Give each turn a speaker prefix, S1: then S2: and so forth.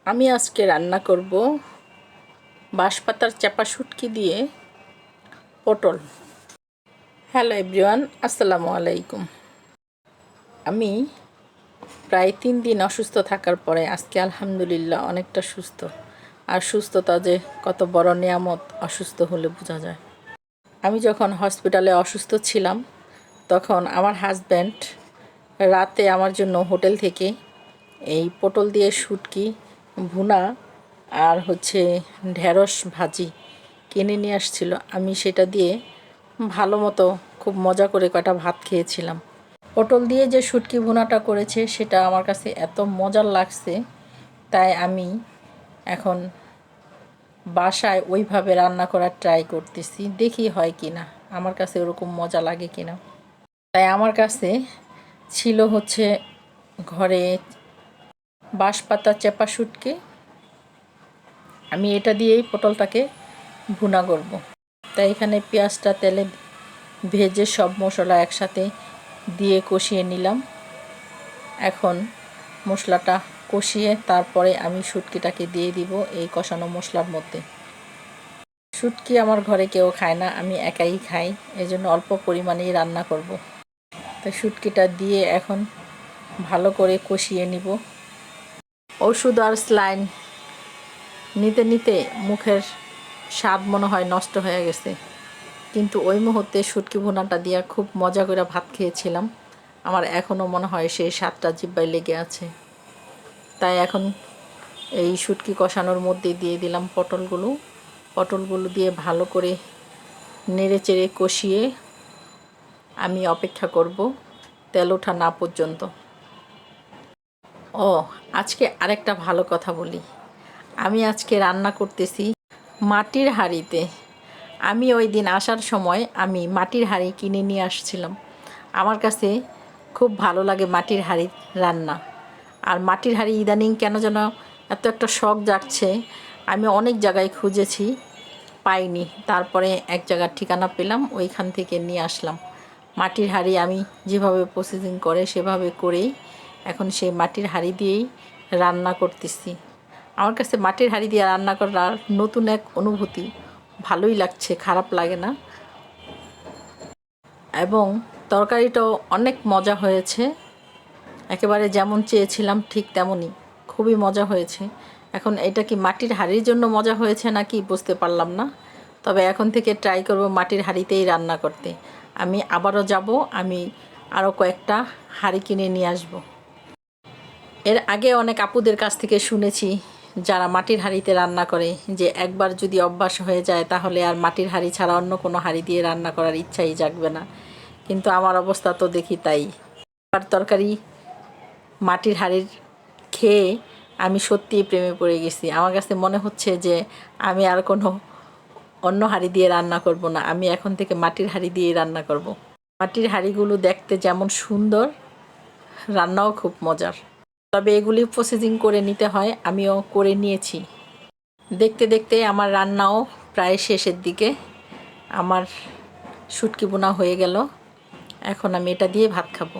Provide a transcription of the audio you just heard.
S1: আমি আজকে রান্না করব বাঁশপাতার চাপা শুটকি দিয়ে পটল। হ্যালো এভরিওয়ান, আসসালামু আলাইকুম। আমি প্রায় 3 দিন অসুস্থ থাকার পরে আজকে আলহামদুলিল্লাহ অনেকটা সুস্থ। আর সুস্থতা যে কত বড় নিয়ামত অসুস্থ হলে বোঝা যায়। আমি যখন হসপিটালে অসুস্থ ছিলাম তখন আমার হাজব্যান্ড রাতে আমার জন্য হোটেল থেকে এই পটল দিয়ে শুটকি ভুনা আর ঢেঁড়স ভাজি কিনে নিয়ে আসছিল। আমি সেটা দিয়ে ভালো মতো খুব মজা করে কয়টা ভাত খেয়েছিলাম। পটল দিয়ে যে শুটকি ভুনাটা করেছে সেটা আমার কাছে এত মজার লাগছে, তাই আমি এখন বাসায় ওইভাবে রান্না করার ট্রাই করতেছি, দেখি হয় কি না, আমার কাছে ওরকম মজা লাগে কি না। তাই আমার কাছে ছিল ঘরে বাঁশপাতা চেপা শুটকি। আমি এটা দিয়েই পটলটাকে ভুনা করব। তাই এখানে পেঁয়াজটা তেলে ভেজে সব মশলা একসাথে দিয়ে কষিয়ে নিলাম। এখন মশলাটা কষিয়ে তারপরে আমি শুটকিটাকে দিয়ে দিব এই কষানো মশলার মধ্যে। শুটকি আমার ঘরে কেউ খায় না, আমি একাই খাই, এজন্য অল্প পরিমাণেই রান্না করব। তাই শুটকিটা দিয়ে এখন ভালো করে কষিয়ে নিব। ওষুধ আর স্যালাইন নিতে নিতে মুখের স্বাদ মনে হয় নষ্ট হয়ে গেছে, কিন্তু ওই মুহূর্তে শুটকি ভুনাটা দিয়ে খুব মজা করে ভাত খেয়েছিলাম। আমার এখনও মনে হয় সেই স্বাদটা জিহ্বায় লেগে আছে। তাই এখন এই শুটকি কষানোর মধ্যে দিয়ে দিলাম পটলগুলো দিয়ে ভালো করে নেড়ে চেড়ে কষিয়ে আমি অপেক্ষা করব তেল ওঠা না পর্যন্ত। আজকে আরেকটা ভালো কথা বলি, আমি আজকে রান্না করতেছি মাটির হাঁড়িতে। আমি ওই দিন আসার সময় আমি মাটির হাঁড়ি কিনে নিয়ে আসছিলাম। আমার কাছে খুব ভালো লাগে মাটির হাঁড়ির রান্না। আর মাটির হাঁড়ি ইদানিং কেন যেন এত একটা শখ জাগছে। আমি অনেক জায়গায় খুঁজেছি, পাইনি, তারপরে এক জায়গার ঠিকানা পেলাম, ওইখান থেকে নিয়ে আসলাম। মাটির হাঁড়ি আমি যেভাবে প্রসেসিং করে সেভাবে করেই এখন সেই মাটির হাঁড়ি দিয়েই রান্না করতেছি। আমার কাছে মাটির হাঁড়ি দিয়ে রান্না করার নতুন এক অনুভূতি, ভালোই লাগছে, খারাপ লাগে না। এবং তরকারিটাও অনেক মজা হয়েছে, একেবারে যেমন চেয়েছিলাম ঠিক তেমনই, খুবই মজা হয়েছে। এখন এটা কি মাটির হাঁড়ির জন্য মজা হয়েছে নাকি বুঝতে পারলাম না, তবে এখন থেকে ট্রাই করব মাটির হাঁড়িতেই রান্না করতে। আমি আবারও যাব, আমি আরও কয়েকটা হাঁড়ি কিনে নিয়ে আসব। এর আগে অনেক আপুদের কাছ থেকে শুনেছি যারা মাটির হাঁড়িতে রান্না করে যে একবার যদি অভ্যাস হয়ে যায় তাহলে আর মাটির হাঁড়ি ছাড়া অন্য কোনো হাঁড়ি দিয়ে রান্না করার ইচ্ছাই জাগবে না। কিন্তু আমার অবস্থা তো দেখি তাই। আর তরকারি মাটির হাঁড়ির খেয়ে আমি সত্যিই প্রেমে পড়ে গেছি। আমার কাছে মনে হচ্ছে যে আমি আর কোনো অন্য হাঁড়ি দিয়ে রান্না করব না, আমি এখন থেকে মাটির হাঁড়ি দিয়েই রান্না করব। মাটির হাঁড়িগুলো দেখতে যেমন সুন্দর, রান্নাও খুব মজার। তবে এগুলি প্রসেসিং করে নিতে হয়, আমিও করে নিয়েছি। দেখতে দেখতে আমার রান্নাও প্রায় শেষের দিকে। আমার শুটকি বোনা হয়ে গেল, এখন আমি এটা দিয়ে ভাত খাবো।